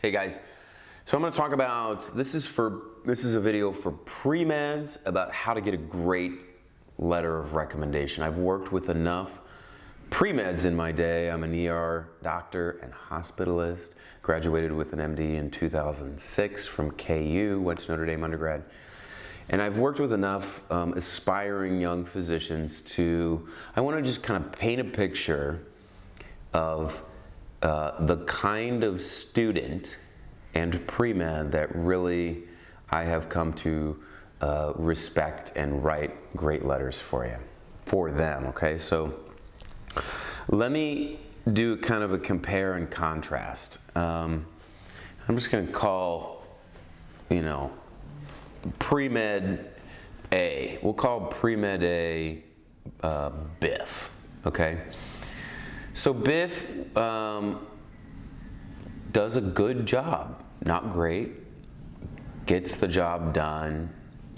Hey guys, so I'm going to talk about, this is a video for pre-meds about how to get a great letter of recommendation. I've worked with enough pre-meds in my day. I'm an ER doctor and hospitalist, graduated with an MD in 2006 from KU, went to Notre Dame undergrad. And I've worked with enough aspiring young physicians I want to just kind of paint a picture of the kind of student and pre-med that really I have come to respect and write great letters for them, okay? So let me do kind of a compare and contrast. I'm just going to call, pre-med A. We'll call pre-med A Biff, okay? So Biff does a good job, not great, gets the job done,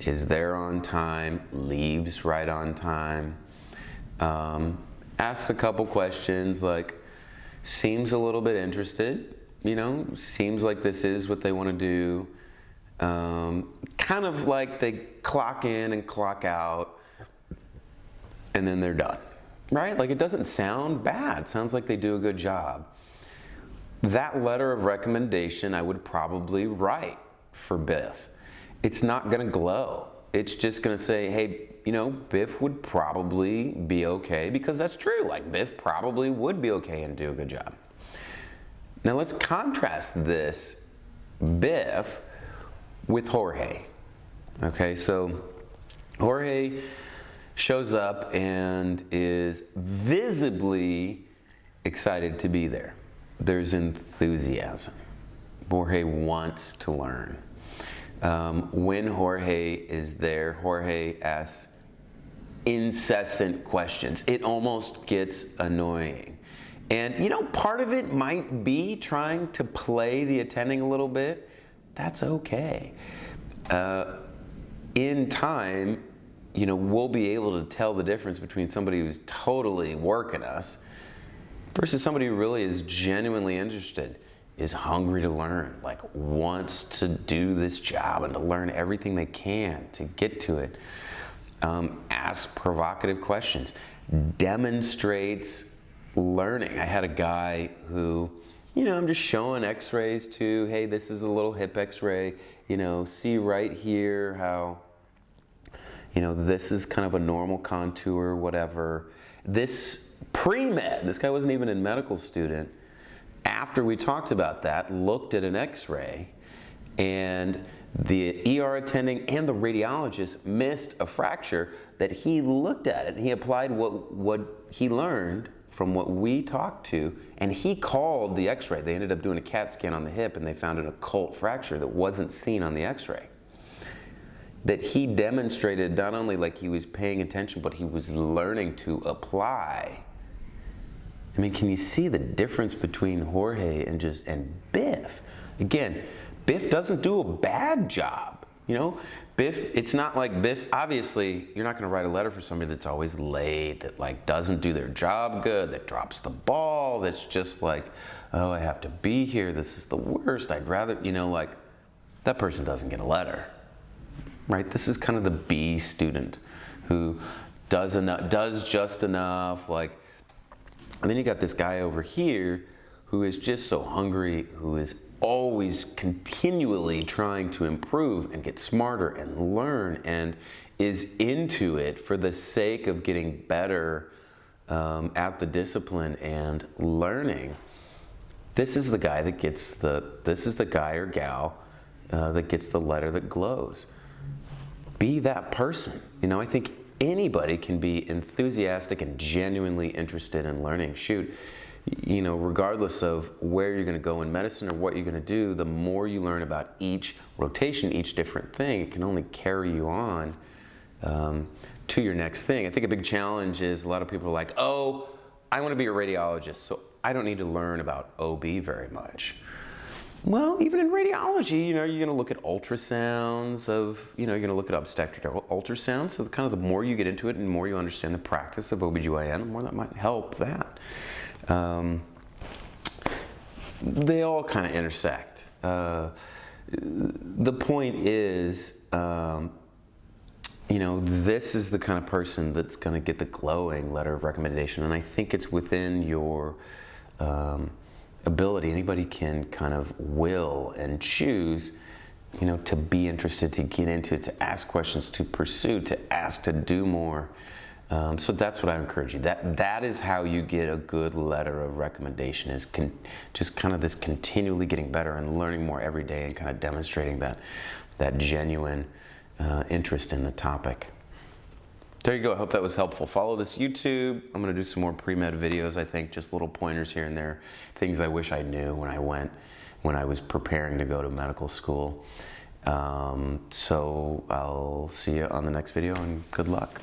is there on time, leaves right on time, asks a couple questions like, seems a little bit interested, seems like this is what they want to do, kind of like they clock in and clock out, and then they're done. Right? Like, it doesn't sound bad. It sounds like they do a good job. That letter of recommendation I would probably write for Biff. It's not going to glow. It's just going to say, hey, Biff would probably be okay, because that's true. Like, Biff probably would be okay and do a good job. Now let's contrast this Biff with Jorge. Okay, so Jorge shows up and is visibly excited to be there. There's enthusiasm. Jorge wants to learn. When Jorge is there, Jorge asks incessant questions. It almost gets annoying. And part of it might be trying to play the attending a little bit. That's okay. In time, we'll be able to tell the difference between somebody who's totally working us versus somebody who really is genuinely interested, is hungry to learn, like wants to do this job and to learn everything they can to get to it. Asks provocative questions, demonstrates learning. I had a guy who, I'm just showing x-rays to, hey, this is a little hip x-ray, see right here how this is kind of a normal contour, whatever. This pre-med, this guy wasn't even a medical student, after we talked about that, looked at an x-ray, and the ER attending and the radiologist missed a fracture that he looked at it. He applied what he learned from what we talked to, and he called the x-ray. They ended up doing a CAT scan on the hip, and they found an occult fracture that wasn't seen on the x-ray. That he demonstrated not only like he was paying attention, but he was learning to apply. I mean, can you see the difference between Jorge and Biff? Again, Biff doesn't do a bad job. Biff, it's not like Biff, obviously, you're not going to write a letter for somebody that's always late, that doesn't do their job good, that drops the ball, that's just like, oh, I have to be here, this is the worst, I'd rather, that person doesn't get a letter. Right? This is kind of the B student who does just enough, and then you got this guy over here who is just so hungry, who is always continually trying to improve and get smarter and learn, and is into it for the sake of getting better at the discipline and learning. This is the guy that gets this is the guy or gal that gets the letter that glows. Be that person. I think anybody can be enthusiastic and genuinely interested in learning. Shoot, regardless of where you're going to go in medicine or what you're going to do, the more you learn about each rotation, each different thing, it can only carry you on to your next thing. I think a big challenge is a lot of people are like, oh, I want to be a radiologist, so I don't need to learn about OB very much. Well, even in radiology, you're going to look at ultrasounds you're going to look at obstetric ultrasounds. So kind of the more you get into it and the more you understand the practice of OBGYN, the more that might help that. They all kind of intersect. The point is, this is the kind of person that's going to get the glowing letter of recommendation, and I think it's within your ability. Anybody can kind of will and choose, to be interested, to get into it, to ask questions, to pursue, to ask, to do more. So that's what I encourage you. That is how you get a good letter of recommendation, is just kind of this continually getting better and learning more every day and kind of demonstrating that genuine interest in the topic. There you go. I hope that was helpful. Follow this YouTube. I'm going to do some more pre-med videos, I think, just little pointers here and there, things I wish I knew when I was preparing to go to medical school. So I'll see you on the next video, and good luck.